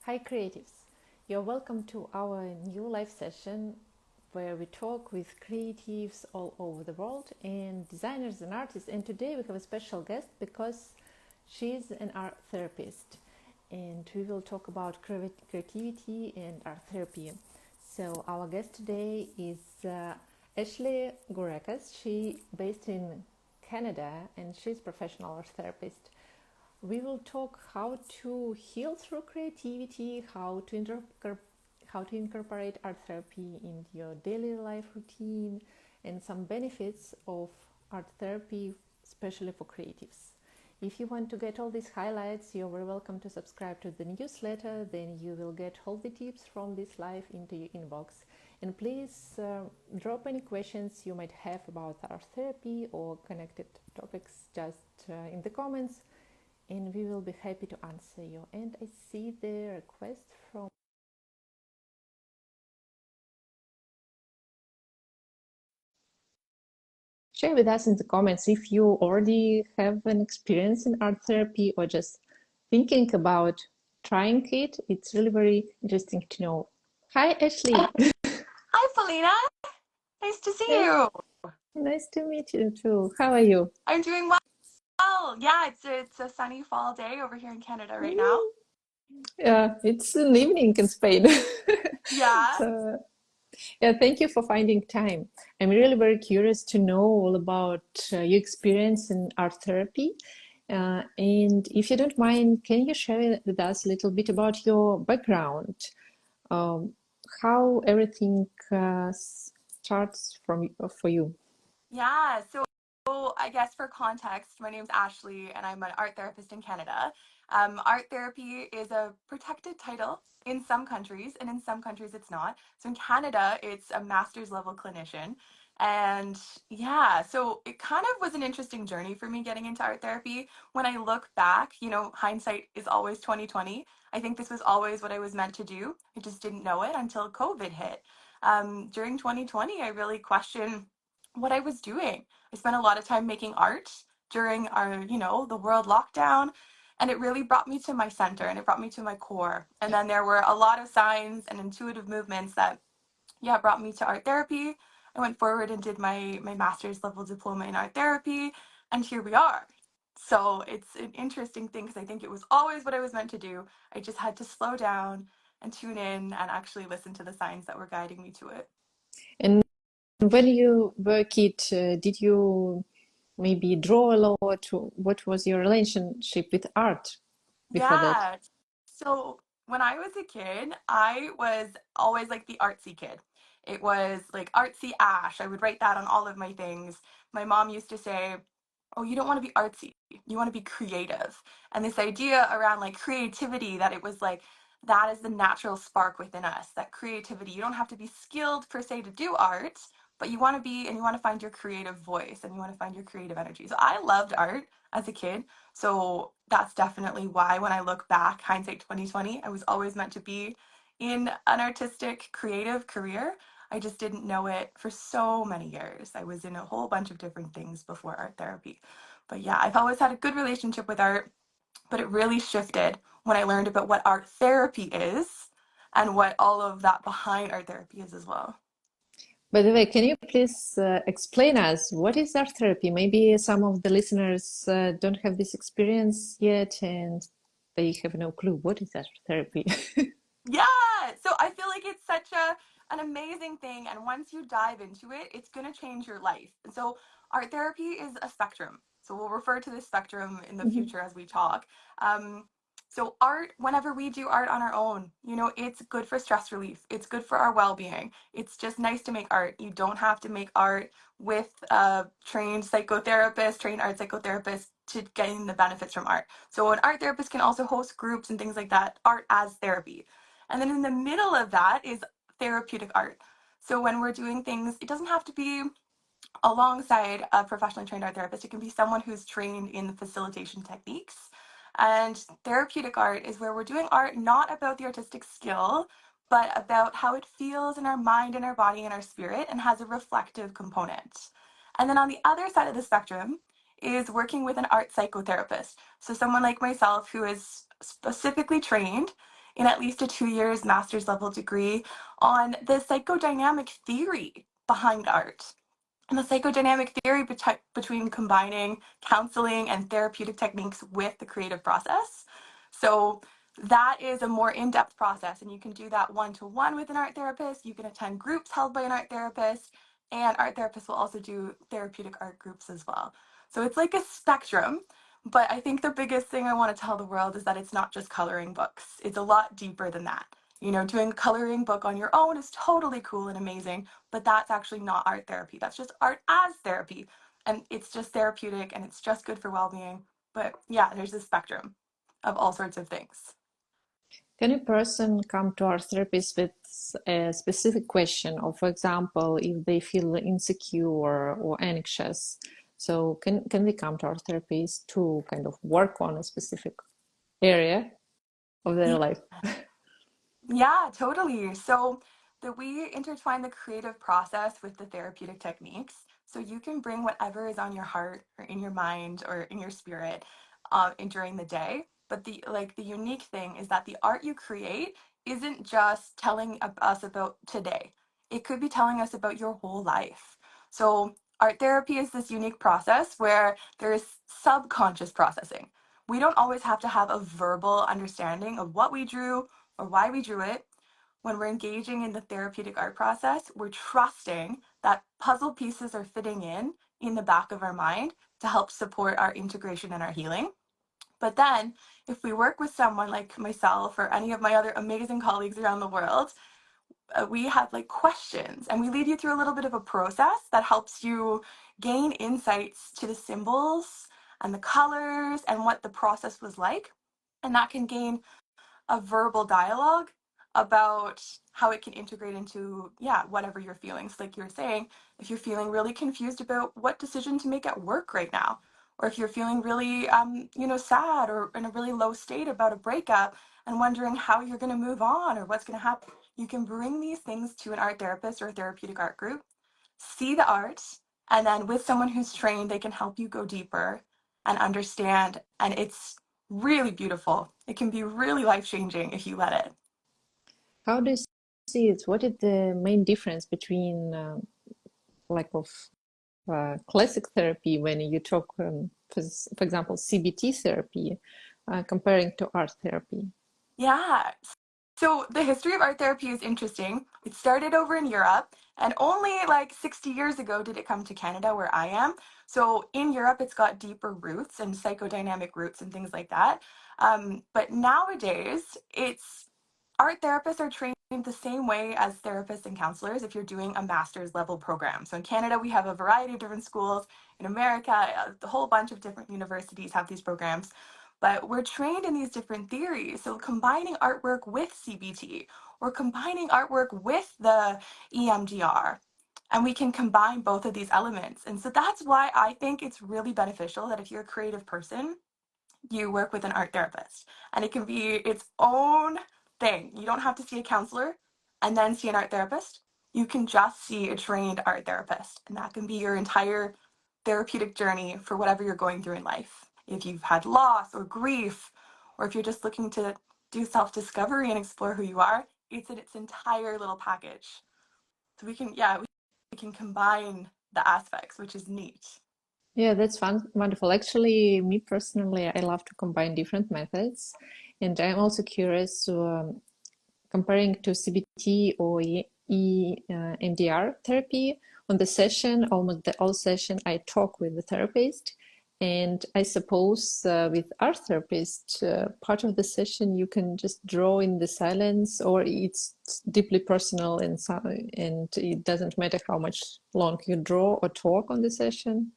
Hi, creatives. You're welcome to our new live session where we talk with creatives all over the world and designers and artists. And today we have a special guest because she's an art therapist and we will talk about creativity and art therapy. So, our guest today is Ashley Gorekas. She based in Canada and she's a professional art therapist. We will talk how to heal through creativity, how to incorporate art therapy in your daily life routine, and some benefits of art therapy, especially for creatives. If you want to get all these highlights, you're very welcome to subscribe to the newsletter. Then you will get all the tips from this live into your inbox. And please drop any questions you might have about art therapy or connected topics just in the comments, and we will be happy to answer you. And I see the request from share with us in the comments if you already have an experience in art therapy or just thinking about trying it. It's really very interesting to know. Hi, Ashley. Hi, Felina. Nice to see Hey, you. nice to meet you too. How are you? I'm doing well. Yeah, it's a sunny fall day over here in Canada right now. Yeah, it's an evening in Spain. Yeah. So yeah, thank you for finding time. I'm really very curious to know all about your experience in art therapy. And if you don't mind, can you share with us a little bit about your background? Um, how everything starts from for you? Yeah. So I guess for context, my name's Ashley and I'm an art therapist in Canada. Art therapy is a protected title in some countries, and in some countries it's not. So in Canada, it's a master's level clinician. And yeah, so it kind of was an interesting journey for me getting into art therapy. When I look back, hindsight is always 2020. I think this was always what I was meant to do. I just didn't know it until COVID hit. During 2020, I really questioned what I was doing. I spent a lot of time making art during the world lockdown, and it really brought me to my center and it brought me to my core. And then there were a lot of signs and intuitive movements that, yeah, brought me to art therapy. I went forward and did my master's level diploma in art therapy, and here we are. So it's an interesting thing because I think it was always what I was meant to do. I just had to slow down and tune in and actually listen to the signs that were guiding me to it. And when you were a kid, did you maybe draw a lot? What was your relationship with art before that? Yeah. So when I was a kid, I was always like the artsy kid. It was like artsy Ash. I would write that on all of my things. My mom used to say, "Oh, you don't want to be artsy. You want to be creative." And this idea around like creativity, that it was like that is the natural spark within us, that creativity. You don't have to be skilled per se to do art, but you want to be and you want to find your creative voice and you want to find your creative energy. So I loved art as a kid. So that's definitely why when I look back, hindsight 2020, I was always meant to be in an artistic, creative career. I just didn't know it for so many years. I was in a whole bunch of different things before art therapy. But yeah, I've always had a good relationship with art, but it really shifted when I learned about what art therapy is and what all of that behind art therapy is as well. By the way, can you please explain us what is art therapy? Maybe some of the listeners don't have this experience yet and they have no clue. What is art therapy? Yeah. So I feel like it's such an amazing thing, and once you dive into it, it's going to change your life. And so art therapy is a spectrum. So we'll refer to this spectrum in the Mhm. future as we talk. Um, so art, whenever we do art on our own, it's good for stress relief. It's good for our well-being. It's just nice to make art. You don't have to make art with a trained psychotherapist, trained art psychotherapist to gain the benefits from art. So an art therapist can also host groups and things like that, art as therapy. And then in the middle of that is therapeutic art. So when we're doing things, it doesn't have to be alongside a professionally trained art therapist. It can be someone who's trained in the facilitation techniques. And therapeutic art is where we're doing art not about the artistic skill, but about how it feels in our mind and our body and our spirit and has a reflective component. And then on the other side of the spectrum is working with an art psychotherapist. So someone like myself who is specifically trained in at least a 2 years master's level degree on the psychodynamic theory behind art and the psychodynamic theory between combining counseling and therapeutic techniques with the creative process. So that is a more in-depth process, and you can do that one-to-one with an art therapist. You can attend groups held by an art therapist, and art therapists will also do therapeutic art groups as well. So it's like a spectrum, but I think the biggest thing I want to tell the world is that it's not just coloring books. It's a lot deeper than that. Doing a coloring book on your own is totally cool and amazing, but that's actually not art therapy. That's just art as therapy. And it's just therapeutic and it's just good for well being. But yeah, there's a spectrum of all sorts of things. Can a person come to our therapist with a specific question, or for example, if they feel insecure or anxious? So can they come to our therapist to kind of work on a specific area of their life? Yeah, totally. So that we intertwine the creative process with the therapeutic techniques. So you can bring whatever is on your heart or in your mind or in your spirit during the day. But the unique thing is that the art you create isn't just telling us about today. It could be telling us about your whole life. So art therapy is this unique process where there is subconscious processing. We don't always have to have a verbal understanding of what we drew or why we drew it. When we're engaging in the therapeutic art process, we're trusting that puzzle pieces are fitting in the back of our mind to help support our integration and our healing. But then, if we work with someone like myself or any of my other amazing colleagues around the world, we have like questions and we lead you through a little bit of a process that helps you gain insights to the symbols and the colors and what the process was like. And that can gain a verbal dialogue about how it can integrate into whatever you're feeling. So like you were saying, if you're feeling really confused about what decision to make at work right now, or if you're feeling really sad or in a really low state about a breakup and wondering how you're going to move on or what's going to happen, you can bring these things to an art therapist or a therapeutic art group, see the art, and then with someone who's trained, they can help you go deeper and understand. And it's really beautiful. It can be really life changing if you let it. How do you see it? What is the main difference between like of classic therapy when you talk, for example, CBT therapy, comparing to art therapy? Yeah. So the history of art therapy is interesting. It started over in Europe, and only like 60 years ago did it come to Canada, where I am. So in Europe, it's got deeper roots and psychodynamic roots and things like that. But nowadays, it's art therapists are trained the same way as therapists and counselors if you're doing a master's level program. So in Canada, we have a variety of different schools. In America, a whole bunch of different universities have these programs. But we're trained in these different theories. So combining artwork with CBT or combining artwork with the EMDR. And we can combine both of these elements. And so that's why I think it's really beneficial that if you're a creative person, you work with an art therapist. And it can be its own thing. You don't have to see a counselor and then see an art therapist. You can just see a trained art therapist. And that can be your entire therapeutic journey for whatever you're going through in life. If you've had loss or grief, or if you're just looking to do self discovery and explore who you are, it's in its entire little package. So we can combine the aspects, which is neat. Yeah, that's fun, wonderful. Actually, me personally, I love to combine different methods, and I'm also curious to comparing to CBT or EMDR therapy. On the session, almost the whole session, I talk with the therapist. And I suppose with art therapist, part of the session you can just draw in the silence, or it's deeply personal and it doesn't matter how much long you draw or talk on the session.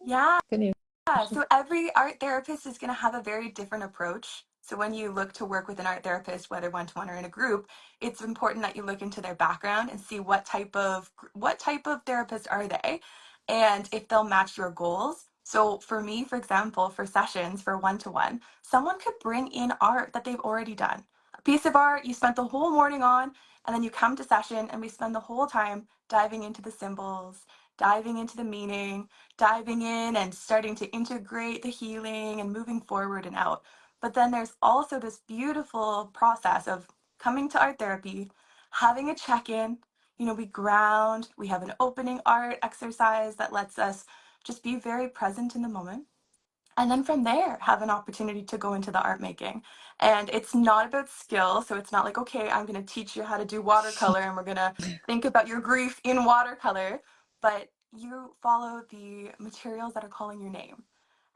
Yeah. Can you? Yeah, so every art therapist is going to have a very different approach. So when you look to work with an art therapist, whether one-to-one or in a group, it's important that you look into their background and see what type of therapist are they and if they'll match your goals. So for me, for example, for sessions for one-to-one, someone could bring in art that they've already done. A piece of art you spent the whole morning on, and then you come to session and we spend the whole time diving into the symbols, diving into the meaning, diving in and starting to integrate the healing and moving forward and out. But then there's also this beautiful process of coming to art therapy, having a check in. We ground, we have an opening art exercise that lets us just be very present in the moment. And then from there, have an opportunity to go into the art making. And it's not about skill. So it's not like, okay, I'm going to teach you how to do watercolor and we're going to think about your grief in watercolor. But you follow the materials that are calling your name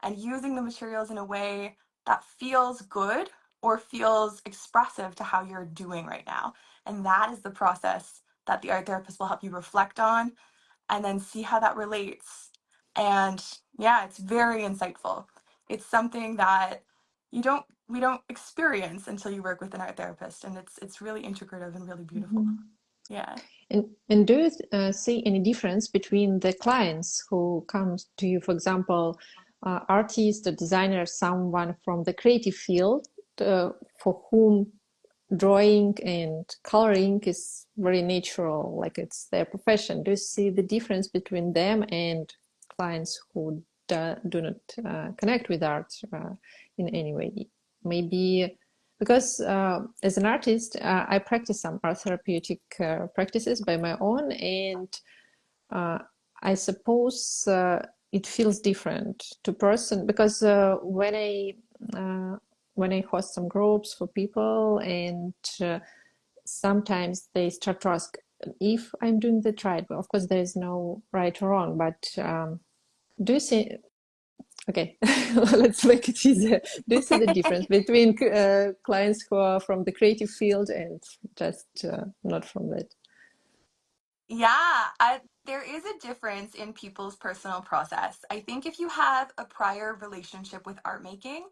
and using the materials in a way that feels good or feels expressive to how you're doing right now. And that is the process that the art therapist will help you reflect on and then see how that relates. And yeah, it's very insightful. It's something that we don't experience until you work with an art therapist, and it's really integrative and really beautiful. Mhm. Yeah. And do you see any difference between the clients who comes to you, for example, artist or designer, someone from the creative field, for whom drawing and coloring is very natural, like it's their profession? Do you see the difference between them and clients who do not connect with art in any way? Maybe because as an artist, I practice some art therapeutic practices by my own, and uh, I suppose it feels different to person because uh, when I host some groups for people, and sometimes they start to ask if I'm doing that right. But of course, there is no right or wrong. But do you see? Okay, let's make it easier. Do you see the difference between clients who are from the creative field and just not from that? Yeah, there is a difference in people's personal process. I think if you have a prior relationship with art making,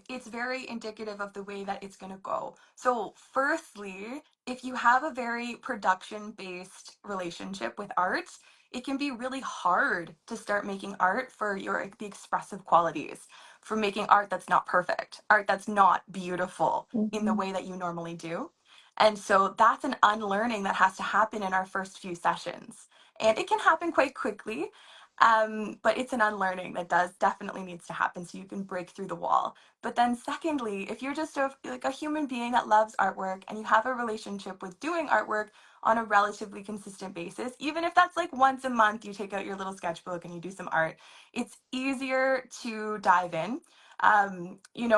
it's very indicative of the way that it's going to go. So, firstly, if you have a very production-based relationship with art, it can be really hard to start making art for the expressive qualities, for making art that's not perfect, art that's not beautiful in the Mhm. way that you normally do. And so that's an unlearning that has to happen in our first few sessions. And it can happen quite quickly, but it's an unlearning that does definitely needs to happen so you can break through the wall. But then secondly, if you're just like a human being that loves artwork and you have a relationship with doing artwork on a relatively consistent basis, even if that's like once a month you take out your little sketchbook and you do some art, it's easier to dive in.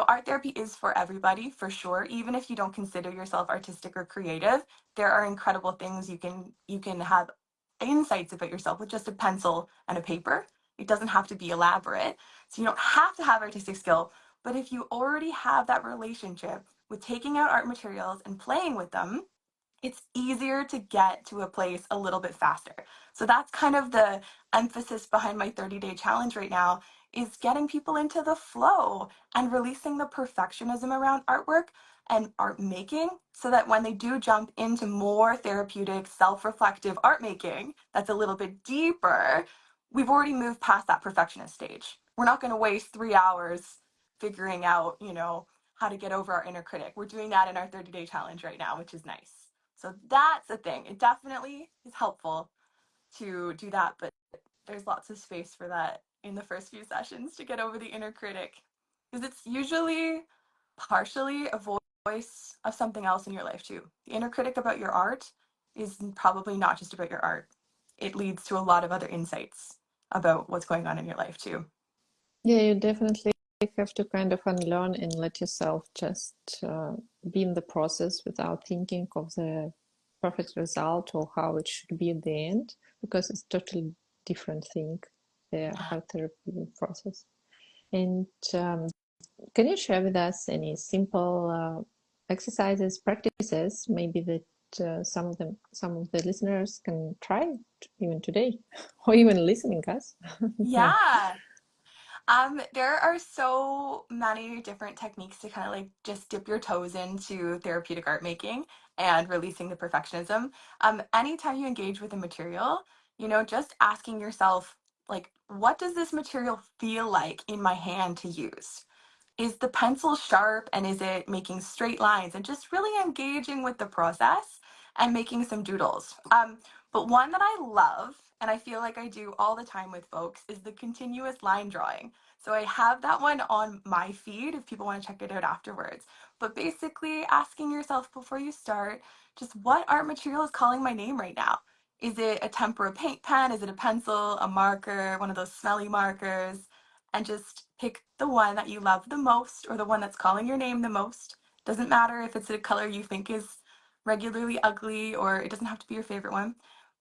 Art therapy is for everybody, for sure. Even if you don't consider yourself artistic or creative, there are incredible things you can have insights about yourself with just a pencil and a paper. It doesn't have to be elaborate. So you don't have to have artistic skill, but if you already have that relationship with taking out art materials and playing with them, it's easier to get to a place a little bit faster. So that's kind of the emphasis behind my 30-day challenge right now, is getting people into the flow and releasing the perfectionism around artwork and art making so that when they do jump into more therapeutic, self-reflective art making that's a little bit deeper, we've already moved past that perfectionist stage. We're not going to waste 3 hours figuring out, how to get over our inner critic. We're doing that in our 30-day challenge right now, which is nice. So that's a thing. It definitely is helpful to do that, but there's lots of space for that in the first few sessions to get over the inner critic. Because it's usually partially a voice of something else in your life too. The inner critic about your art is probably not just about your art. It leads to a lot of other insights about what's going on in your life too. Yeah, you definitely have to kind of unlearn and let yourself just be in the process without thinking of the perfect result or how it should be at the end, because it's totally different thing, the art therapy process. And can you share with us any simple exercises, practices, maybe that some of the listeners can try even today, or even listening us? Yeah. Yeah. There are so many different techniques to kind of like just dip your toes into therapeutic art making and releasing the perfectionism. Anytime you engage with a material, just asking yourself, like, what does this material feel like in my hand to use? Is the pencil sharp and is it making straight lines? And just really engaging with the process and making some doodles. But one that I love, and I feel like I do all the time with folks, is the continuous line drawing. So I have that one on my feed if people want to check it out afterwards. But basically, asking yourself before you start, just what art material is calling my name right now? Is it a tempera paint pen? Is it a pencil, a marker, one of those smelly markers? And just pick the one that you love the most or the one that's calling your name the most. Doesn't matter if it's a color you think is regularly ugly, or it doesn't have to be your favorite one.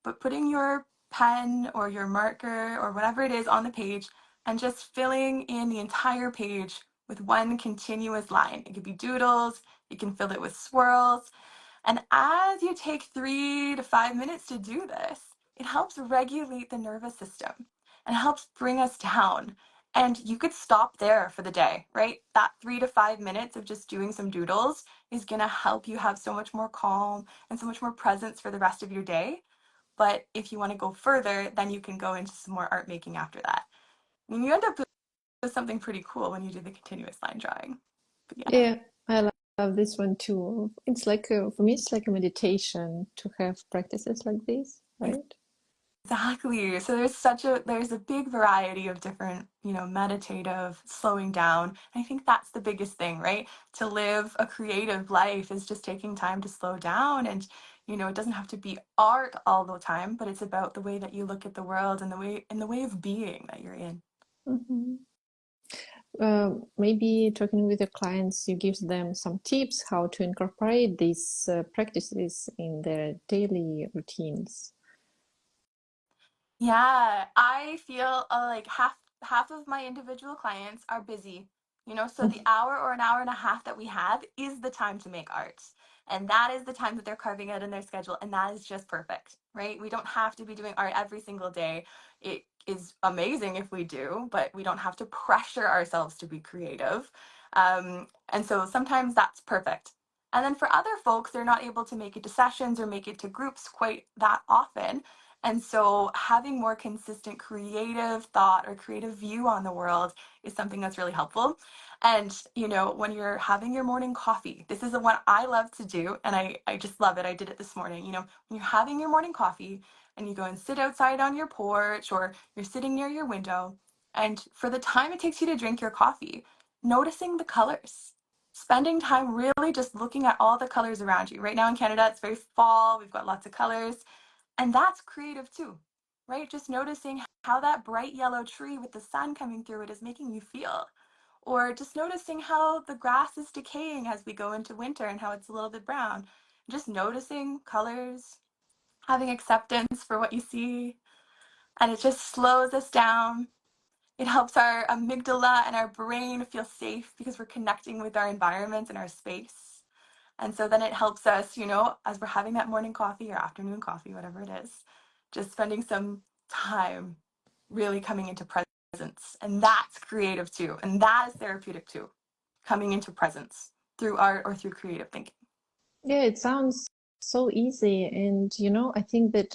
But putting your pen or your marker or whatever it is on the page and just filling in the entire page with one continuous line. It could be doodles, you can fill it with swirls, and as you take 3 to 5 minutes to do this, it helps regulate the nervous system and helps bring us down. And you could stop there for the day, right? That 3 to 5 minutes of just doing some doodles is going to help you have so much more calm and so much more presence for the rest of your day. But if you want to go further, then you can go into some more art making after that. I mean, you end up with something pretty cool when you do the continuous line drawing. But yeah. Yeah, I love this one too. It's like for me, it's like a meditation to have practices like this, right? Exactly. So there's a big variety of different, meditative slowing down. I think that's the biggest thing, right? To live a creative life is just taking time to slow down, and it doesn't have to be art all the time, but it's about the way that you look at the world and the way of being that you're in. Hmm. Maybe talking with your clients, you give them some tips how to incorporate these practices in their daily routines. Yeah, I feel like half of my individual clients are busy. So the hour or an hour and a half that we have is the time to make art. And that is the time that they're carving out in their schedule, and that is just perfect, right? We don't have to be doing art every single day. It is amazing if we do, but we don't have to pressure ourselves to be creative. And so sometimes that's perfect. And then for other folks, they're not able to make it to sessions or make it to groups quite that often. And so having more consistent creative thought or creative view on the world is something that's really helpful. And, when you're having your morning coffee, this is the one I love to do. And I just love it. I did it this morning. When you're having your morning coffee and you go and sit outside on your porch or you're sitting near your window, and for the time it takes you to drink your coffee, noticing the colors. Spending time really just looking at all the colors around you. Right now in Canada, it's very fall. We've got lots of colors. And that's creative too, right? Just noticing how that bright yellow tree with the sun coming through it is making you feel. Or just noticing how the grass is decaying as we go into winter and how it's a little bit brown. Just noticing colors, having acceptance for what you see. And it just slows us down. It helps our amygdala and our brain feel safe because we're connecting with our environment and our space. And so then it helps us, as we're having that morning coffee or afternoon coffee, whatever it is, just spending some time really coming into presence. And that's creative too. And that is therapeutic too, coming into presence through art or through creative thinking. Yeah, it sounds so easy. And, I think that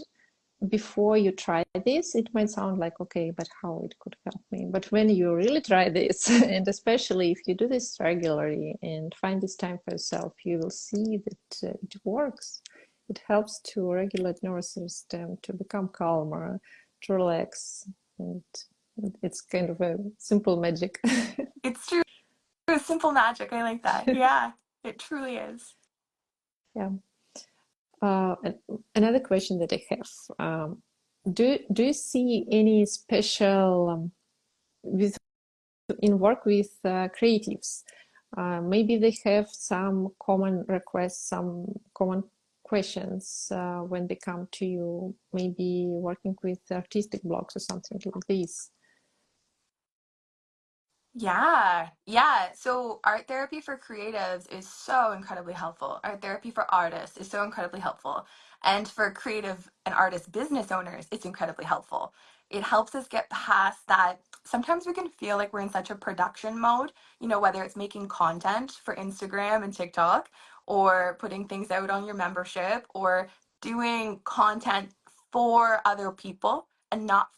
before you try this, it might sound like, okay, but how it could help me? But when you really try this, and especially if you do this regularly and find this time for yourself, you will see that it works. It helps to regulate nervous system, to become calmer, to relax. And it's kind of a simple magic. It's true. It's simple magic. I like that. Yeah, it truly is. Yeah. Another question that I have, do you see any special with in work with creatives? Maybe they have some common requests, some common questions when they come to you, maybe working with artistic blocks or something like this. Yeah, yeah. So art therapy for creatives is so incredibly helpful. Art therapy for artists is so incredibly helpful. And for creative and artist business owners, it's incredibly helpful. It helps us get past that. Sometimes we can feel like we're in such a production mode, whether it's making content for Instagram and TikTok or putting things out on your membership or doing content for other people and not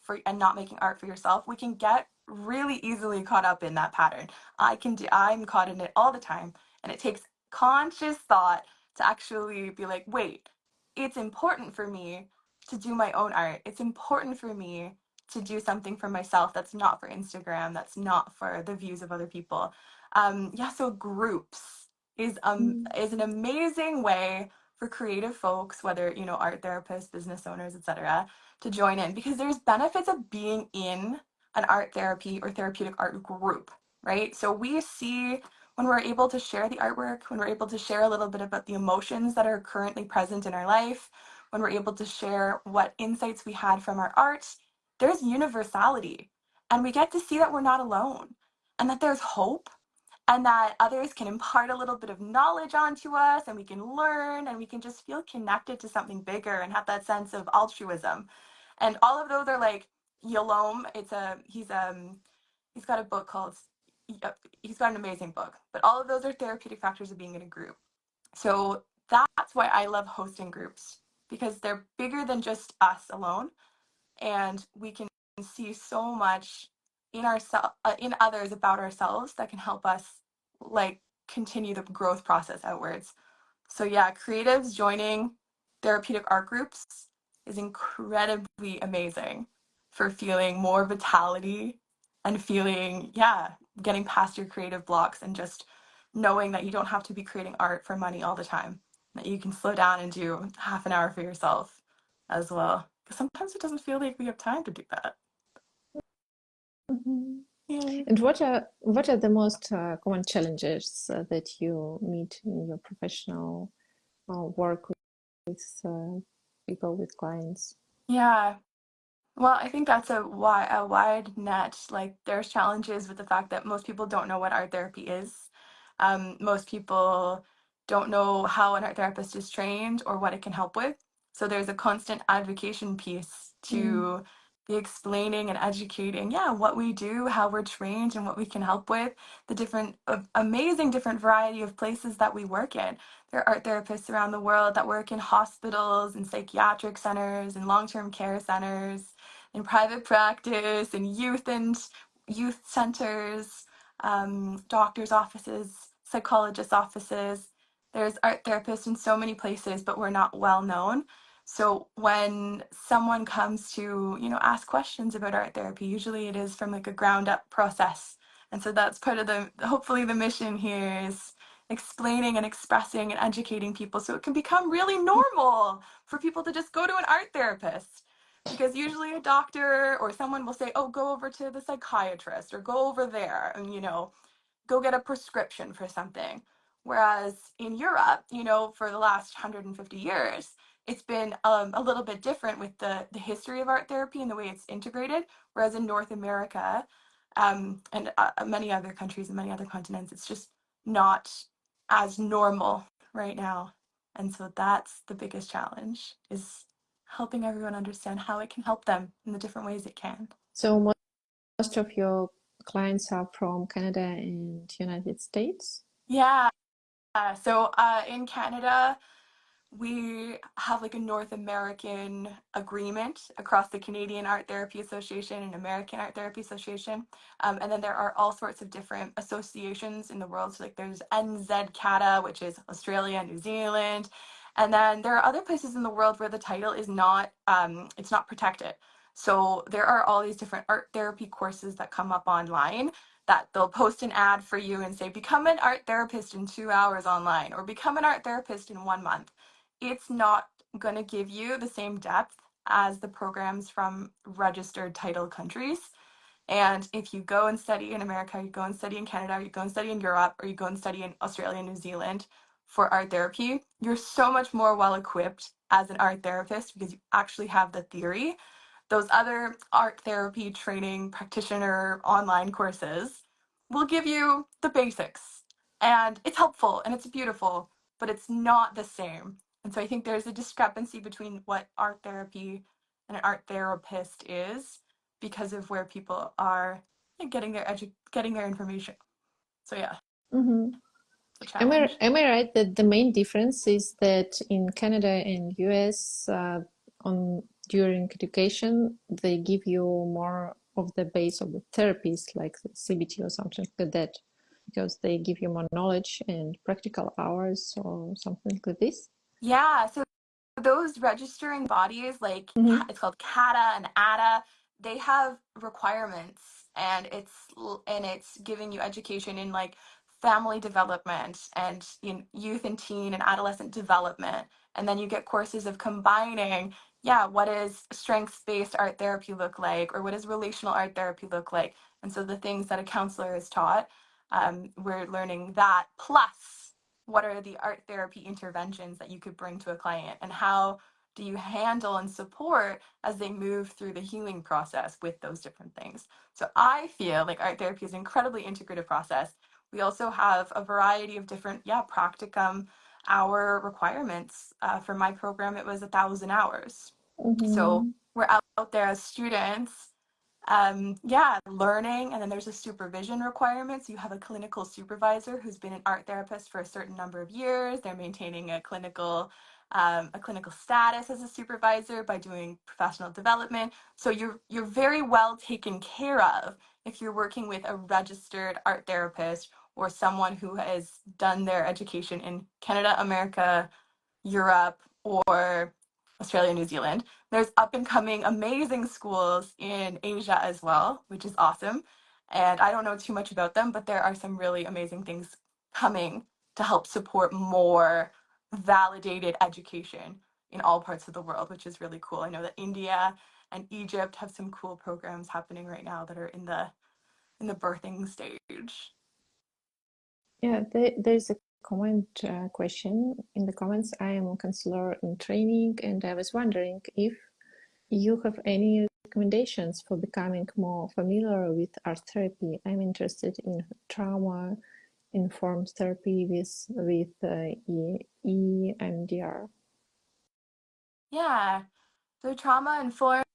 making art for yourself. We can get really easily caught up in that pattern. I'm caught in it all the time. And it takes conscious thought to actually be like, wait, it's important for me to do my own art. It's important for me to do something for myself that's not for Instagram, that's not for the views of other people. Yeah, so groups is an amazing way for creative folks, whether art therapists, business owners, etc., to join in because there's benefits of being in an art therapy or therapeutic art group, right? So we see when we're able to share the artwork, when we're able to share a little bit about the emotions that are currently present in our life, when we're able to share what insights we had from our art, there's universality. And we get to see that we're not alone and that there's hope and that others can impart a little bit of knowledge onto us and we can learn and we can just feel connected to something bigger and have that sense of altruism. And all of those are like Yalom. He's got a book called he's got an amazing book. But all of those are therapeutic factors of being in a group. So that's why I love hosting groups because they're bigger than just us alone and we can see so much in others about ourselves that can help us like continue the growth process outwards. So yeah, creatives joining therapeutic art groups is incredibly amazing for feeling more vitality and feeling, yeah, getting past your creative blocks and just knowing that you don't have to be creating art for money all the time, that you can slow down and do half an hour for yourself as well. Because sometimes it doesn't feel like we have time to do that. Mhm. Yeah. And what are the most common challenges that you meet in your professional work with people, with clients? Yeah. Well, I think that's a wide net. Like, there's challenges with the fact that most people don't know what art therapy is. Most people don't know how an art therapist is trained or what it can help with. So there's a constant advocacy piece Mm. to be explaining and educating, yeah, what we do, how we're trained, and what we can help with, the different amazing different variety of places that we work in. There are art therapists around the world that work in hospitals and psychiatric centers and long-term care centers in private practice, in youth centers, doctors' offices, psychologists' offices. There's art therapists in so many places, but we're not well known. So when someone comes to, ask questions about art therapy, usually it is from like a ground up process. And so that's part of hopefully the mission here is explaining and expressing and educating people so it can become really normal for people to just go to an art therapist because usually a doctor or someone will say, oh, go over to the psychiatrist or go over there and, go get a prescription for something. Whereas in Europe, for the last 150 years, it's been a little bit different with the history of art therapy and the way it's integrated. Whereas in North America and many other countries and many other continents, it's just not as normal right now. And so that's the biggest challenge is helping everyone understand how it can help them in the different ways it can. So most of your clients are from Canada and United States? Yeah. So in Canada, we have like a North American agreement across the Canadian Art Therapy Association and American Art Therapy Association. And then there are all sorts of different associations in the world. So like there's NZCATA, which is Australia, New Zealand. And then there are other places in the world where the title is not, it's not protected. So there are all these different art therapy courses that come up online that they'll post an ad for you and say, become an art therapist in 2 hours online or become an art therapist in 1 month. It's not going to give you the same depth as the programs from registered title countries. And if you go and study in America, you go and study in Canada, you go and study in Europe, or you go and study in Australia and New Zealand for art therapy, you're so much more well equipped as an art therapist because you actually have the theory. Those other art therapy training practitioner online courses will give you the basics. And it's helpful and it's beautiful, but it's not the same. And so I think there's a discrepancy between what art therapy and an art therapist is because of where people are getting their information. So yeah, Mm-hmm. it's a challenge. Am I right that the main difference is that in Canada and US, on during education, they give you more of the base of the therapies like the CBT or something like that, because they give you more knowledge and practical hours or something like this? Yeah, so those registering bodies, like Mm-hmm. it's called CATA and ATA, they have requirements, and it's giving you education in like family development and youth and teen and adolescent development. And then you get courses of combining, yeah, what does strengths-based art therapy look like, or what does relational art therapy look like? And so the things that a counselor is taught, we're learning that, plus what are the art therapy interventions that you could bring to a client, and how do you handle and support as they move through the healing process with those different things. So I feel like art therapy is an incredibly integrative process. We also have a variety of different, yeah, practicum hour requirements. For my program, it was 1,000 hours. So Mm-hmm. we're out there as students, yeah, learning, and then there's a supervision requirement. So you have a clinical supervisor who's been an art therapist for a certain number of years. They're maintaining a clinical status as a supervisor by doing professional development. So you're very well taken care of if you're working with a registered art therapist or someone who has done their education in Canada, America, Europe, or Australia, New Zealand. There's up and coming amazing schools in Asia as well, which is awesome. And I don't know too much about them, but there are some really amazing things coming to help support more validated education in all parts of the world, which is really cool. I know that India and Egypt have some cool programs happening right now that are in the birthing stage. Yeah, there's a comment question in the comments. I am a counselor in training, and I was wondering if you have any recommendations for becoming more familiar with art therapy. I'm interested in trauma informed therapy with EMDR. Yeah. So trauma informed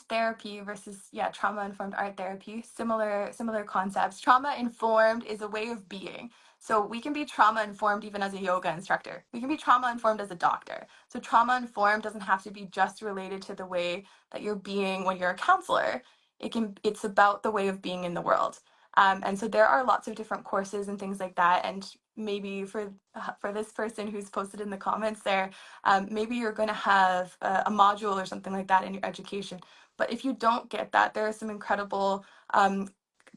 therapy versus, yeah, trauma informed art therapy, similar concepts. Trauma informed is a way of being. So we can be trauma informed even as a yoga instructor. We can be trauma informed as a doctor. So trauma informed doesn't have to be just related to the way that you're being when you're a counselor. It's about the way of being in the world. And so there are lots of different courses and things like that. And maybe for this person who's posted in the comments there, maybe you're going to have a module or something like that in your education. But if you don't get that, there are some incredible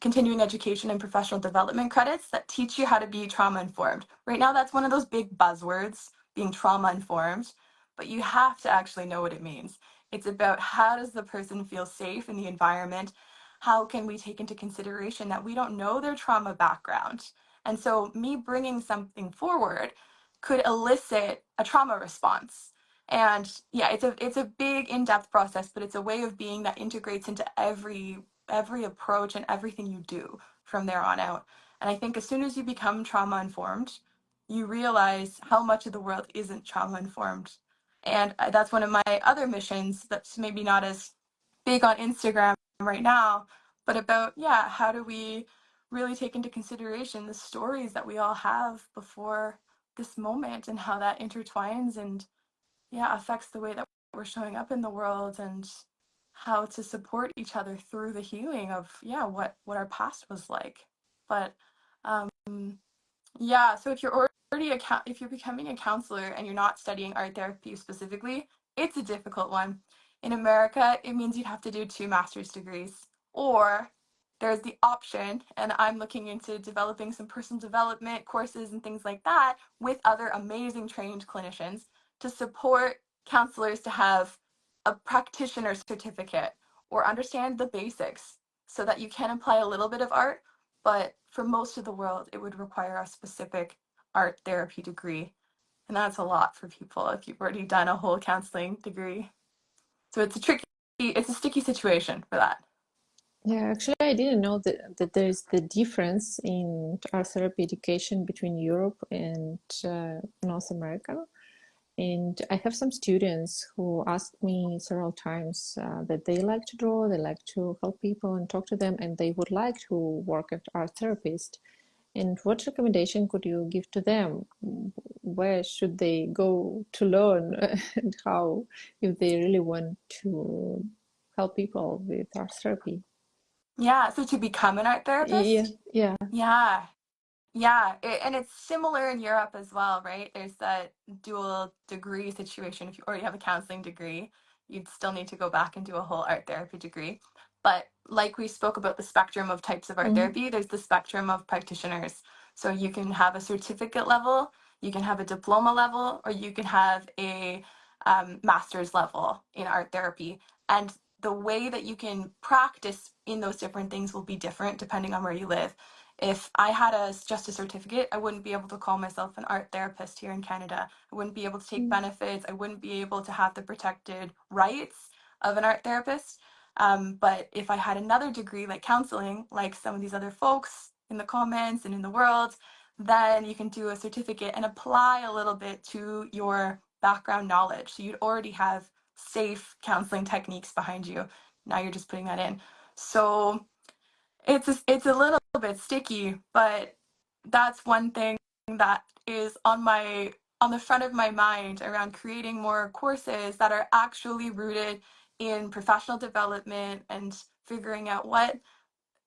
continuing education and professional development credits that teach you how to be trauma informed. Right now, that's one of those big buzzwords, being trauma informed, but you have to actually know what it means. It's about how does the person feel safe in the environment? How can we take into consideration that we don't know their trauma background? And so, me bringing something forward could elicit a trauma response. And yeah, it's a big in-depth process, but it's a way of being that integrates into every approach and everything you do from there on out. And I think as soon as you become trauma informed, you realize how much of the world isn't trauma informed. And that's one of my other missions that's maybe not as big on Instagram right now, but about, yeah, how do we really take into consideration the stories that we all have before this moment, and how that intertwines and, yeah, affects the way that we're showing up in the world, and how to support each other through the healing of, yeah, what our past was like. But um yeah, so if you're already if you're becoming a counselor and you're not studying art therapy specifically, it's a difficult one. In America, it means you'd have to do 2 master's degrees, or there's the option, and I'm looking into developing some personal development courses and things like that with other amazing trained clinicians to support counselors to have a practitioner certificate or understand the basics so that you can apply a little bit of art, but for most of the world, it would require a specific art therapy degree. And that's a lot for people if you've already done a whole counseling degree. So it's a sticky situation for that. Yeah, actually, I didn't know that there's the difference in art therapy education between Europe and North America. And I have some students who ask me several times that they like to draw, they like to help people and talk to them, and they would like to work as art therapist. And what recommendation could you give to them? Where should they go to learn and how, if they really want to help people with art therapy? Yeah, so to become an art Yeah, therapist, yeah. yeah. Yeah, and it's similar in Europe as well, right? There's that dual degree situation. If you already have a counseling degree, you'd still need to go back and do a whole art therapy degree. But like we spoke about the spectrum of types of art Mhm. therapy, there's the spectrum of practitioners. So you can have a certificate level, you can have a diploma level, or you can have a master's level in art therapy. And the way that you can practice in those different things will be different depending on where you live. If I had just a certificate, I wouldn't be able to call myself an art therapist here in Canada. I wouldn't be able to take Mm. benefits. I wouldn't be able to have the protected rights of an art therapist. But if I had another degree like counseling, like some of these other folks in the comments and in the world, then you can do a certificate and apply a little bit to your background knowledge. So you'd already have safe counseling techniques behind you. Now you're just putting that in. So it's a little bit sticky, but that's one thing that is on the front of my mind around creating more courses that are actually rooted in professional development and figuring out what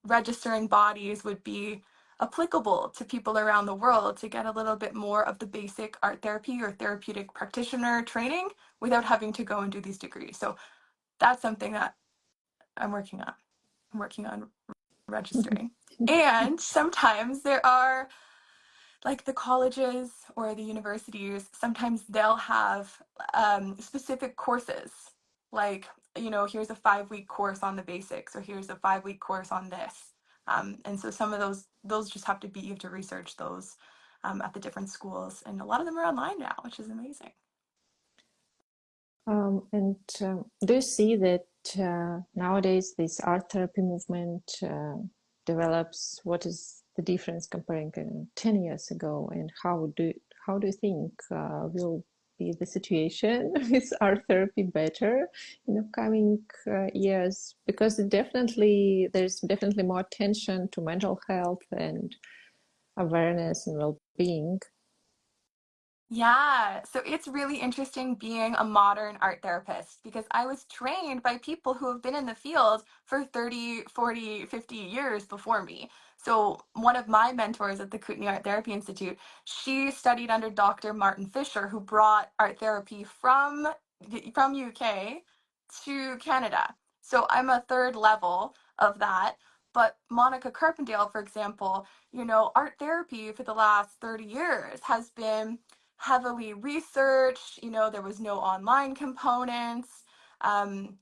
registering bodies would be applicable to people around the world to get a little bit more of the basic art therapy or therapeutic practitioner training without having to go and do these degrees. So that's something that I'm working on. I'm working on registering. And sometimes there are, like the colleges or the universities, sometimes they'll have specific courses. Like, here's a 5-week course on the basics, or here's a 5-week course on this. And so some of those just have to be, you have to research those at the different schools. And a lot of them are online now, which is amazing. And do you see that nowadays this art therapy movement develops? What is the difference comparing 10 years ago, and how do you think will be the situation with art therapy better in upcoming years? Because there's definitely more attention to mental health and awareness and well-being. Yeah, so it's really interesting being a modern art therapist because I was trained by people who have been in the field for 30, 40, 50 years before me. So one of my mentors at the Kootenai Art Therapy Institute, she studied under Dr. Martin Fisher, who brought art therapy from UK to Canada. So I'm a third level of that. But Monica Carpendale, for example, art therapy for the last 30 years has been heavily researched. There was no online components. Um,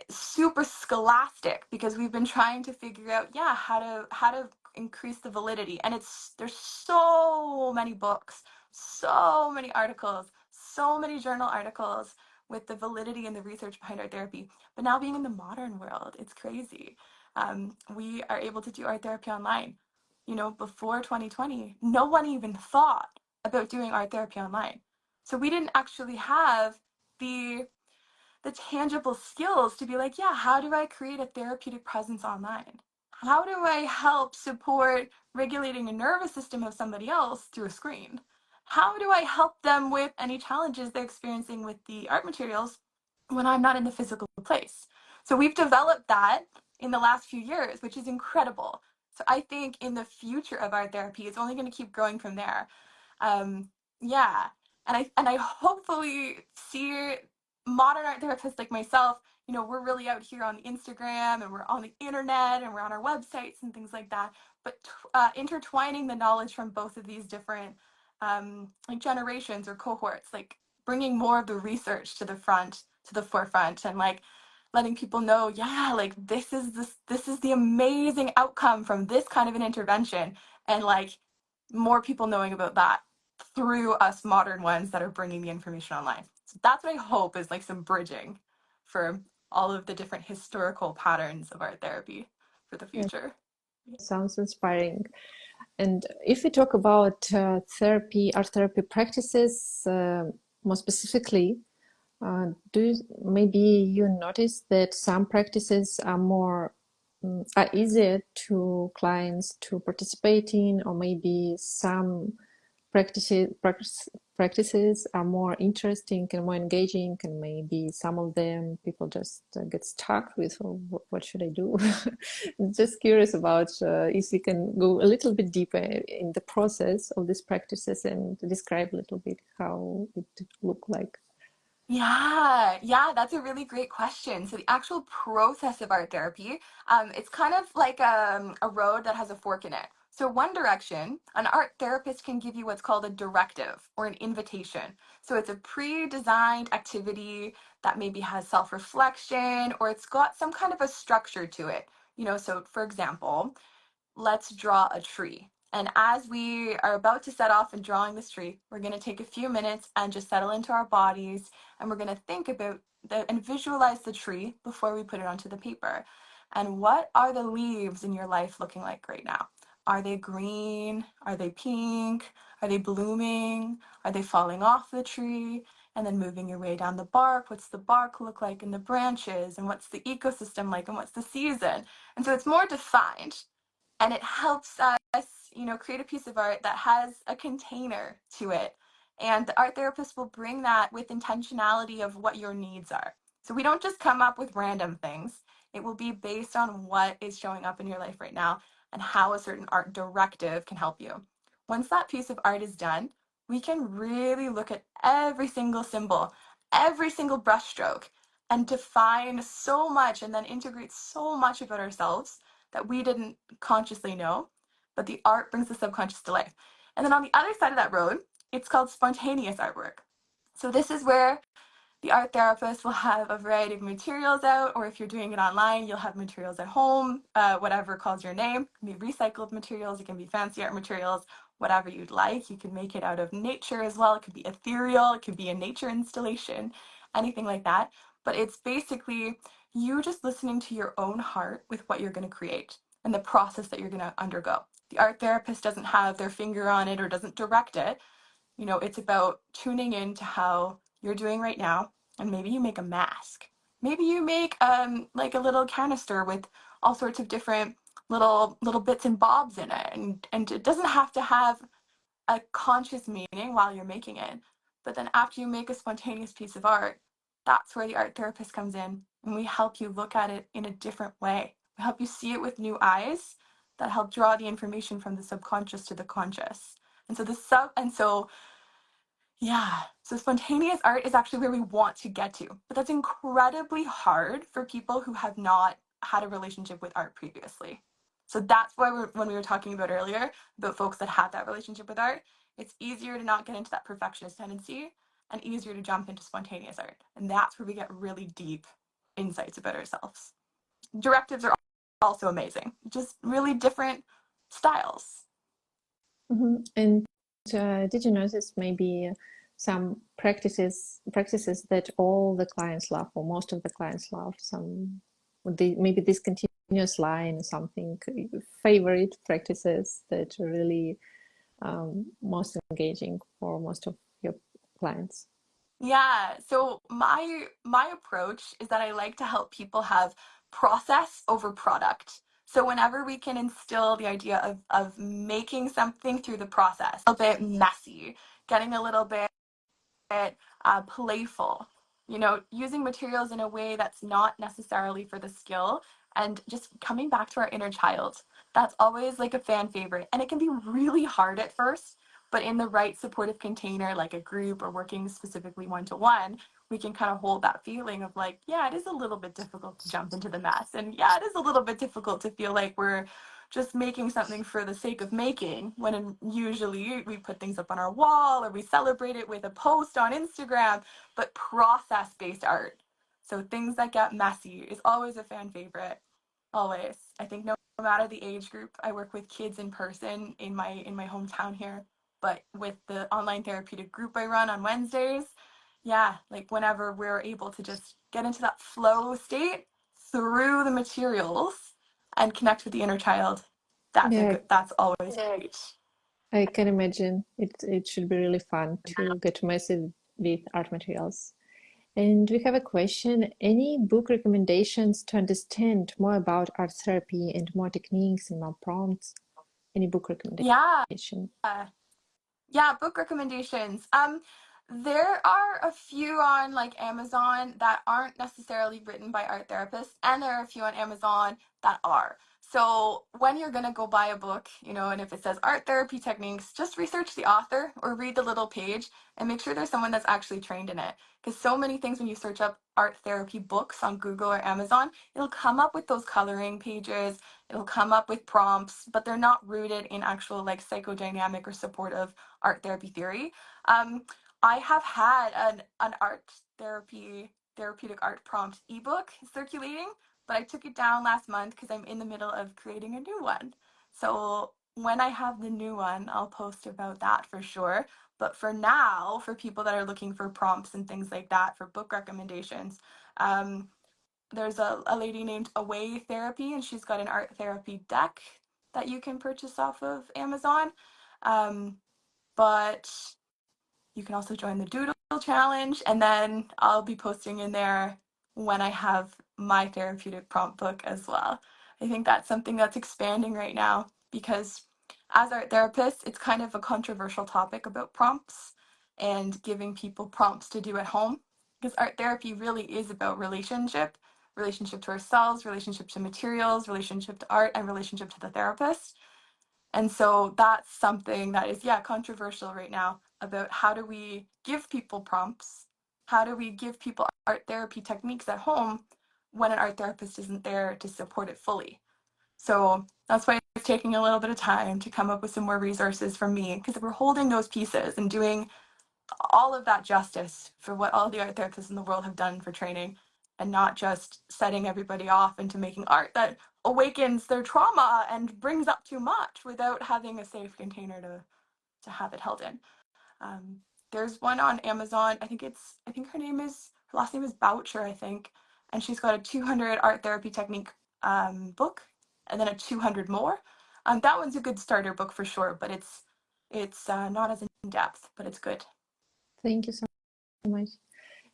Super scholastic because we've been trying to figure out, yeah, how to increase the validity. And there's so many books, so many articles, so many journal articles with the validity and the research behind art therapy. But now being in the modern world, it's crazy. We are able to do art therapy online. Before 2020, no one even thought about doing art therapy online. So we didn't actually have the tangible skills to be like, yeah, how do I create a therapeutic presence online? How do I help support regulating a nervous system of somebody else through a screen? How do I help them with any challenges they're experiencing with the art materials when I'm not in the physical place? So we've developed that in the last few years, which is incredible. So I think in the future of art therapy, it's only going to keep growing from there. um, yeah, and I hopefully see modern art therapists like myself. We're really out here on the Instagram and we're on the internet and we're on our websites and things like that. But intertwining the knowledge from both of these different like generations or cohorts, like bringing more of the research to the forefront, and like letting people know, yeah, like this is the amazing outcome from this kind of an intervention, and like more people knowing about that through us modern ones that are bringing the information online. So that's what I hope is like some bridging for all of the different historical patterns of art therapy for the Yeah, future. sounds inspiring. And if we talk about art therapy practices more specifically, maybe you notice that some practices are easier to clients to participate in, or maybe some practices are more interesting and more engaging, and maybe some of them people just get stuck with, oh, what should I do? Just curious about if you can go a little bit deeper in the process of these practices and describe a little bit how it look like. Yeah, that's a really great question. So the actual process of art therapy, it's kind of like a road that has a fork in it. So one direction, an art therapist can give you what's called a directive or an invitation. So it's a pre-designed activity that maybe has self-reflection or it's got some kind of a structure to it. So for example, let's draw a tree. And as we are about to set off in drawing this tree, we're going to take a few minutes and just settle into our bodies. And we're going to think about and visualize the tree before we put it onto the paper. And what are the leaves in your life looking like right now? Are they green? Are they pink? Are they blooming? Are they falling off the tree? And then moving your way down the bark. What's the bark look like in the branches? And what's the ecosystem like? And what's the season? And so it's more defined and it helps us create a piece of art that has a container to it, and the art therapist will bring that with intentionality of what your needs are. So we don't just come up with random things. It will be based on what is showing up in your life right now and how a certain art directive can help you. Once that piece of art is done, we can really look at every single symbol, every single brushstroke, and define so much and then integrate so much about ourselves that we didn't consciously know, but the art brings the subconscious to life. And then on the other side of that road, it's called spontaneous artwork. So this is where the art therapist will have a variety of materials out, or if you're doing it online, you'll have materials at home, whatever calls your name. It can be recycled materials, it can be fancy art materials, whatever you'd like. You can make it out of nature as well. It could be ethereal, it could be a nature installation, anything like that. But it's basically you just listening to your own heart with what you're going to create and the process that you're going to undergo. The art therapist doesn't have their finger on it or doesn't direct it. It's about tuning in to how you're doing right now, and maybe you make a mask. Maybe you make like a little canister with all sorts of different little bits and bobs in it, and it doesn't have to have a conscious meaning while you're making it. But then after you make a spontaneous piece of art, that's where the art therapist comes in, and we help you look at it in a different way. We help you see it with new eyes that help draw the information from the subconscious to the conscious. So spontaneous art is actually where we want to get to, but that's incredibly hard for people who have not had a relationship with art previously. So that's why when we were talking about earlier about folks that have that relationship with art, it's easier to not get into that perfectionist tendency and easier to jump into spontaneous art. And that's where we get really deep insights about ourselves. Directives are also amazing, just really different styles. And did you notice maybe some practices that all the clients love or most of the clients love? Maybe this continuous line or something, favorite practices that are really most engaging for most of your clients? Yeah, so my approach is that I like to help people have process over product. So whenever we can instill the idea of making something through the process, a bit messy, getting a little bit playful, using materials in a way that's not necessarily for the skill and just coming back to our inner child. That's always like a fan favorite. And it can be really hard at first, but in the right supportive container, like a group or working specifically one to one, we can kind of hold that feeling of like, yeah, it is a little bit difficult to jump into the mess. And yeah, it is a little bit difficult to feel like we're just making something for the sake of making, when usually we put things up on our wall or we celebrate it with a post on Instagram, but process-based art. So things that get messy is always a fan favorite. Always. I think no matter the age group, I work with kids in person in my hometown here, but with the online therapeutic group I run on Wednesdays, yeah, like whenever we're able to just get into that flow state through the materials and connect with the inner child, Yeah, that's always great. I can imagine it should be really fun to get messy with art materials. And we have a question. Any book recommendations to understand more about art therapy and more techniques and more prompts? Any book Yeah. recommendation? Yeah, book recommendations. There are a few on like Amazon that aren't necessarily written by art therapists, and there are a few on Amazon that are. So when you're gonna go buy a book, and if it says art therapy techniques, just research the author or read the little page and make sure there's someone that's actually trained in it. Because so many things when you search up art therapy books on Google or Amazon, it'll come up with those coloring pages, it'll come up with prompts, but they're not rooted in actual like psychodynamic or supportive art therapy theory. Um, I have had an art therapeutic art prompt ebook circulating, but I took it down last month because I'm in the middle of creating a new one. So when I have the new one, I'll post about that for sure. But for now, for people that are looking for prompts and things like that for book recommendations, um, there's a lady named Away Therapy, and she's got an art therapy deck that you can purchase off of Amazon. Um, but you can also join the Doodle Challenge, and then I'll be posting in there when I have my therapeutic prompt book as well. I think that's something that's expanding right now because as art therapists, it's kind of a controversial topic about prompts and giving people prompts to do at home because art therapy really is about relationship to ourselves, relationship to materials, relationship to art, and relationship to the therapist. And so that's something that is, yeah, controversial right now about how do we give people prompts? How do we give people art therapy techniques at home when an art therapist isn't there to support it fully? So that's why it's taking a little bit of time to come up with some more resources from me because we're holding those pieces and doing all of that justice for what all the art therapists in the world have done for training and not just setting everybody off into making art that awakens their trauma and brings up too much without having a safe container to have it held in. Um, there's one on Amazon. I think her last name is Boucher, I think, and she's got a 200 art therapy technique book, and then a 200 more. That one's a good starter book for sure, but it's not as in depth, but it's good. Thank you so much.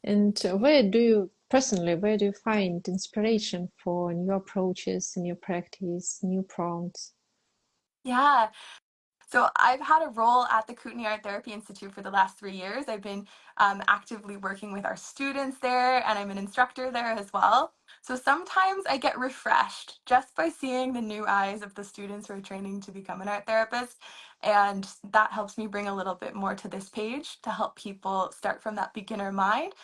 And where do you find inspiration for new approaches, new practice, new prompts? Yeah, so I've had a role at the Kootenai Art Therapy Institute for the last 3 years. I've been actively working with our students there, and I'm an instructor there as well. So sometimes I get refreshed just by seeing the new eyes of the students who are training to become an art therapist. And that helps me bring a little bit more to this page to help people start from that beginner mind.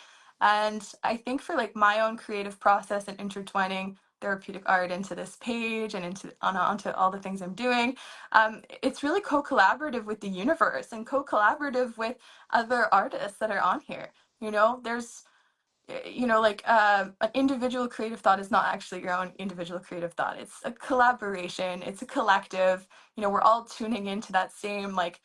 And I think for like my own creative process and intertwining therapeutic art into this page and onto all the things I'm doing, it's really co-collaborative with the universe and co-collaborative with other artists that are on here. There's like an individual creative thought is not actually your own individual creative thought. It's a collaboration, it's a collective. We're all tuning into that same like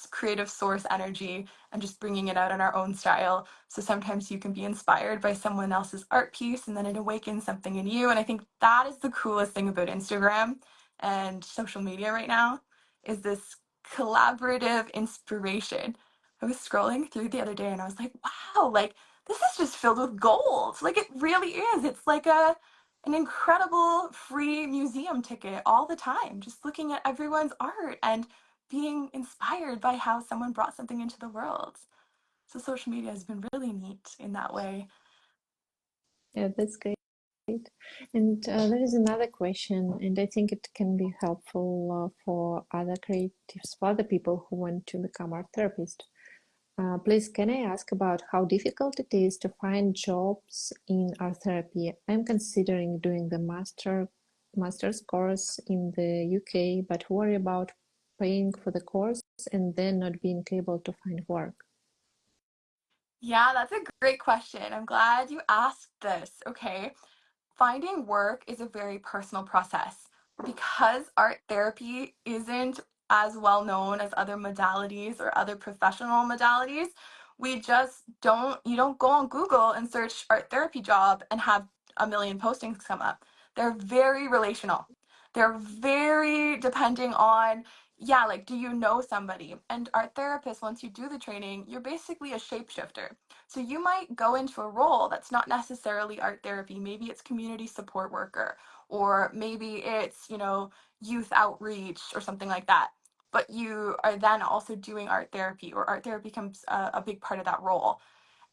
creative source energy and just bringing it out in our own style. So sometimes you can be inspired by someone else's art piece and then it awakens something in you. And I think that is the coolest thing about Instagram and social media right now is this collaborative inspiration. I was scrolling through the other day and I was like, wow, like this is just filled with gold. Like it really is. It's like an incredible free museum ticket all the time, just looking at everyone's art and being inspired by how someone brought something into the world. So social media has been really neat in that way. Yeah, that's great. And there is another question, and I think it can be helpful for other creatives, for other people who want to become art therapist. Please, can I ask about how difficult it is to find jobs in art therapy? I'm considering doing the master's course in the UK, but worry about paying for the course and then not being able to find work. Yeah, that's a great question. I'm glad you asked this. Okay. Finding work is a very personal process because art therapy isn't as well known as other modalities or other professional modalities. You don't go on Google and search art therapy job and have a million postings come up. They're very relational. They're very depending on, yeah, like, do you know somebody? And art therapists, once you do the training, you're basically a shapeshifter. So you might go into a role that's not necessarily art therapy. Maybe it's community support worker, or maybe it's, youth outreach or something like that. but you are then also doing art therapy, or art therapy becomes a big part of that role.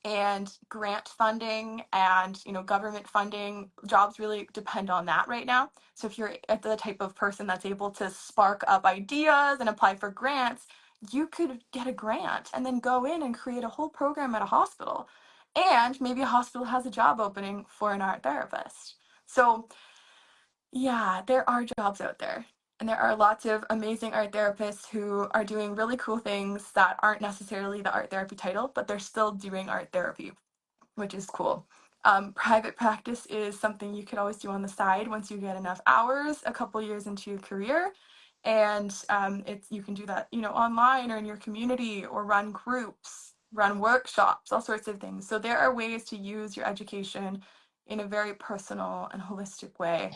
And grant funding and government funding, jobs really depend on that right now. So if you're the type of person that's able to spark up ideas and apply for grants, you could get a grant and then go in and create a whole program at a hospital, and maybe a hospital has a job opening for an art therapist. So yeah, there are jobs out there. And there are lots of amazing art therapists who are doing really cool things that aren't necessarily the art therapy title, but they're still doing art therapy, which is cool. Private practice is something you could always do on the side once you get enough hours, a couple years into your career. And you can do that, online or in your community, or run groups, run workshops, all sorts of things. So there are ways to use your education in a very personal and holistic way.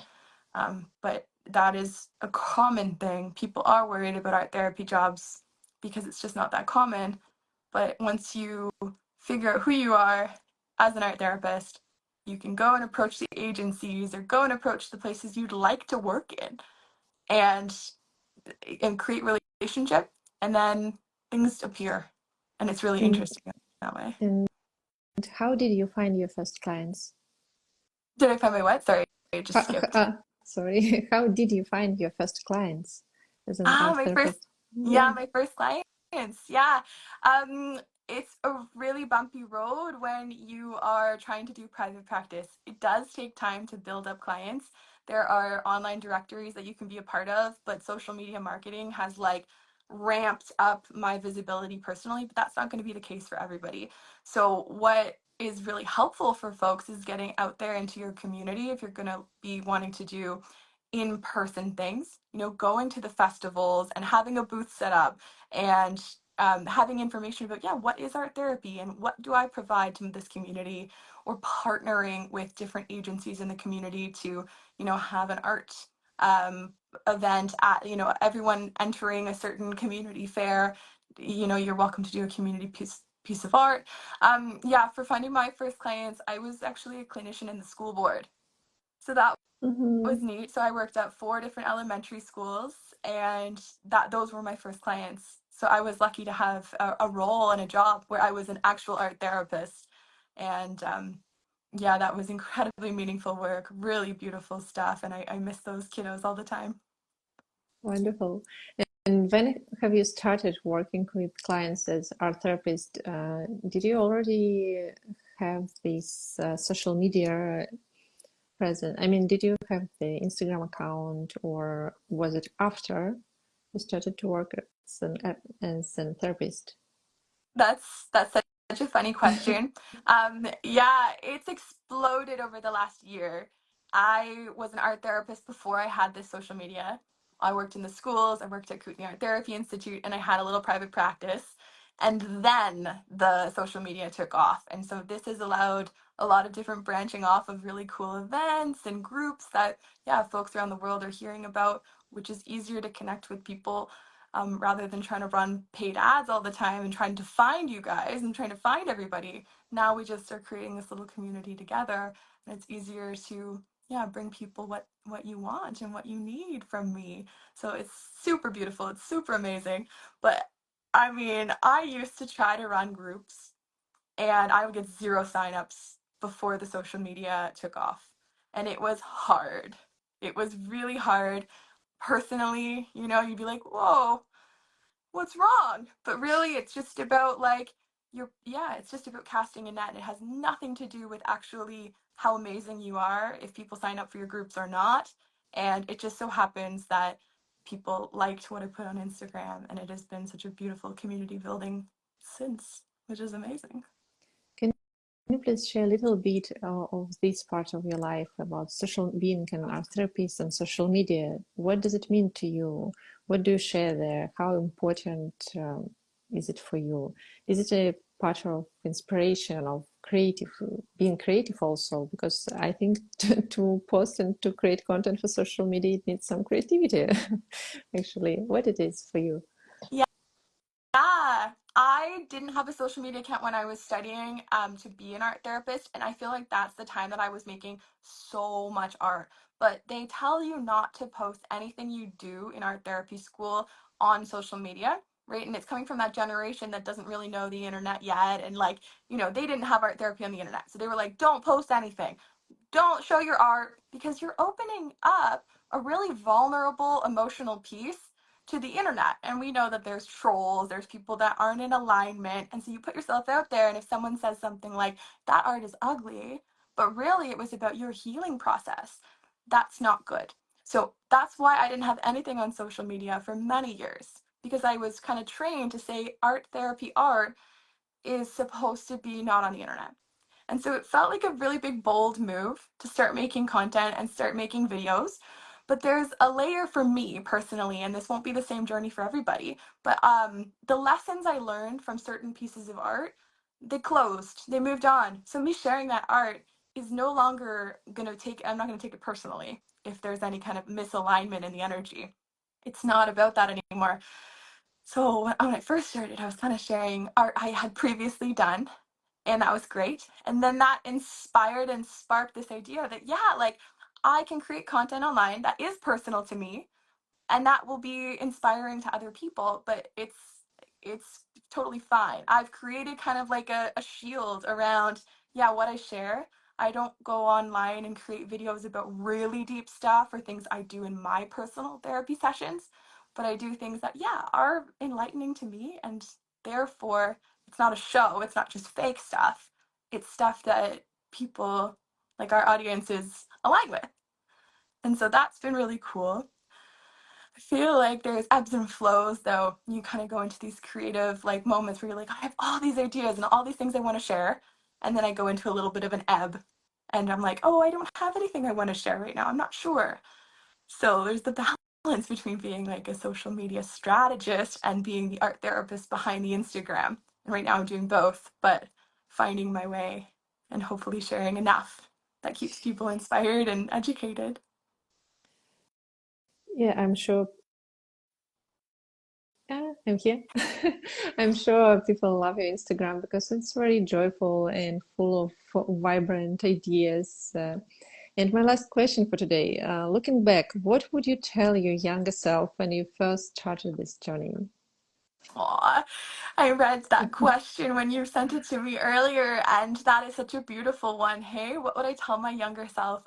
But that is a common thing. People are worried about art therapy jobs because it's just not that common. But once you figure out who you are as an art therapist, you can go and approach the agencies, or go and approach the places you'd like to work in, and create relationship, and then things appear, and it's really And interesting that way. and how did you find your first clients? Did I find my what? Sorry, I just How, skipped. sorry, how did you find your first clients as an art My first, therapist? yeah, Yeah. my first clients. Yeah. Um, it's a really bumpy road when you are trying to do private practice. It does take time to build up clients. There are online directories that you can be a part of, but social media marketing has like ramped up my visibility personally, but that's not going to be the case for everybody. So what is really helpful for folks is getting out there into your community if you're going to be wanting to do in-person things, going to the festivals and having a booth set up, and having information about, yeah, what is art therapy and what do I provide to this community, or partnering with different agencies in the community to, have an art event at, everyone entering a certain community fair, you're welcome to do a community piece of art. Yeah, for finding my first clients, I was actually a clinician in the school board. So that Mm-hmm. was neat. So I worked at 4 different elementary schools, and those were my first clients. So I was lucky to have a role and a job where I was an actual art therapist. And yeah, that was incredibly meaningful work, really beautiful stuff. And I miss those kiddos all the time. Wonderful. And when have you started working with clients as art therapist? Did you already have this social media present? I mean, did you have the Instagram account, or was it after you started to work as a therapist? That's such a funny question. Yeah, it's exploded over the last year. I was an art therapist before I had this social media. I worked in the schools, I worked at Kootenai Art Therapy Institute, and I had a little private practice. And then the social media took off. And so this has allowed a lot of different branching off of really cool events and groups that, yeah, folks around the world are hearing about, which is easier to connect with people, rather than trying to run paid ads all the time and trying to find you guys and trying to find everybody. Now we just are creating this little community together, and it's easier to, yeah, bring people what you want and what you need from me. So it's super beautiful. It's super amazing. But I mean, I used to try to run groups, and I would get 0 signups before the social media took off. And it was hard. It was really hard. Personally, you'd be like, whoa, what's wrong? But really, it's just about like it's just about casting a net. And it has nothing to do with actually how amazing you are, if people sign up for your groups or not. And it just so happens that people liked what I put on Instagram, and it has been such a beautiful community building since, which is amazing. Can you please share a little bit of this part of your life about being an art therapist and social media? What does it mean to you? What do you share there? How important is it for you? Is it a part of inspiration, of being creative also? Because I think to post and to create content for social media, it needs some creativity, actually. What it is for you? Yeah, I I didn't have a social media account when I was studying to be an art therapist, and I feel like that's the time that I was making so much art. But they tell you not to post anything you do in art therapy school on social media, right? And it's coming from that generation that doesn't really know the internet yet, and like, they didn't have art therapy on the internet, so they were like, don't post anything, don't show your art, because you're opening up a really vulnerable emotional piece to the internet. And we know that there's trolls, there's people that aren't in alignment. And so you put yourself out there, and if someone says something like, that art is ugly, but really it was about your healing process, that's not good. So that's why I didn't have anything on social media for many years, because I was kind of trained to say art therapy art is supposed to be not on the internet. And so it felt like a really big, bold move to start making content and start making videos. But there's a layer for me personally, and this won't be the same journey for everybody, but the lessons I learned from certain pieces of art, they closed, they moved on. So me sharing that art is no longer I'm not going to take it personally if there's any kind of misalignment in the energy. It's not about that anymore. So when I first started, I was kind of sharing art I had previously done, and that was great. And then that inspired and sparked this idea that, yeah, like I can create content online that is personal to me, and that will be inspiring to other people, but it's totally fine. I've created kind of like a shield around, yeah, what I share. I don't go online and create videos about really deep stuff or things I do in my personal therapy sessions, but I do things that, yeah, are enlightening to me, and therefore it's not a show, it's not just fake stuff. It's stuff that people, like our audiences, align with. And so that's been really cool. I feel like there's ebbs and flows, though. You kind of go into these creative like moments where you're like, I have all these ideas and all these things I want to share. And then I go into a little bit of an ebb, and I'm like, oh, I don't have anything I want to share right now. I'm not sure. So there's the balance between being like a social media strategist and being the art therapist behind the Instagram. And right now I'm doing both, but finding my way and hopefully sharing enough that keeps people inspired and educated. Yeah, I'm sure. Yeah, I'm here. I'm sure people love your Instagram because it's very joyful and full of vibrant ideas. And my last question for today, looking back, what would you tell your younger self when you first started this journey? Aw, I read that question when you sent it to me earlier, and that is such a beautiful one. Hey, what would I tell my younger self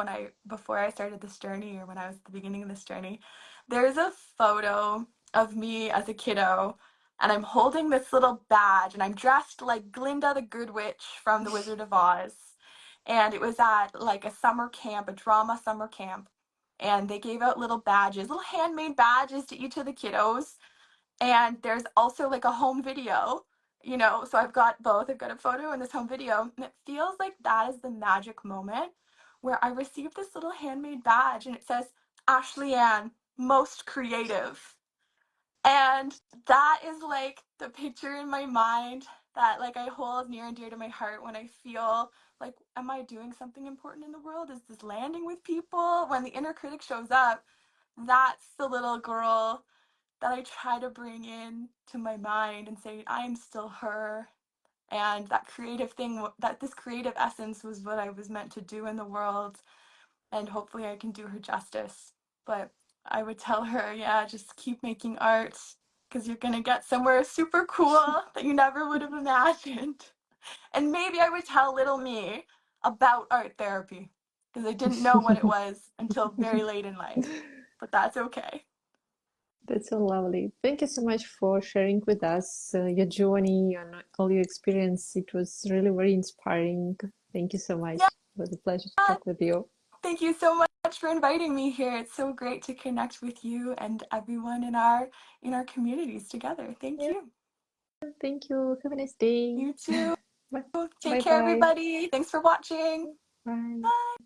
before I started this journey, or when I was at the beginning of this journey? There's a photo of me as a kiddo, and I'm holding this little badge, and I'm dressed like Glinda the Good Witch from The Wizard of Oz. And it was at like a summer camp, a drama summer camp, and they gave out little badges, little handmade badges to each of the kiddos. And there's also like a home video, so I've got both. I've got a photo and this home video, and it feels like that is the magic moment where I received this little handmade badge, and it says Ashley Ann, most creative. And that is like the picture in my mind that like I hold near and dear to my heart when I feel like, am I doing something important in the world? Is this landing with people? When the inner critic shows up, that's the little girl that I try to bring in to my mind and say, I'm still her. And that creative thing, that this creative essence was what I was meant to do in the world. And hopefully I can do her justice. But I would tell her, yeah, just keep making art because you're going to get somewhere super cool that you never would have imagined. And maybe I would tell little me about art therapy because I didn't know what it was until very late in life. But that's okay. That's so lovely. Thank you so much for sharing with us your journey and all your experience. It was really very inspiring. Thank you so much. Yeah. It was a pleasure to talk with you. Thank you so much for inviting me here. It's so great to connect with you and everyone in our communities together. Thank Yeah, you. thank you. Have a nice day. You too. Bye. Take Bye care, bye. everybody. Thanks for watching. Bye. Bye.